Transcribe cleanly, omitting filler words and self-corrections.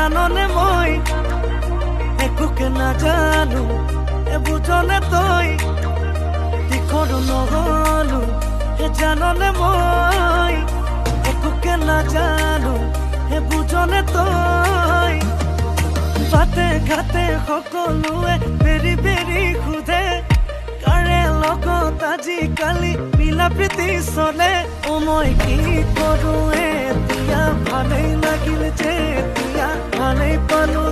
জাননে মই একোকে নাজানো বুঝনে তই দিশৰ নহলো জাননে মই একোকে নাজানো বুঝনে তই বাটে ঘাটে সকলোৱে বেৰি বেৰি সোধে কাৰে লগত আজিকালি মিলা প্ৰীতি চলে মই কি কৰোঁ এতিয়া ভালেই লাগিল যে এতিয়া ভালেই পালো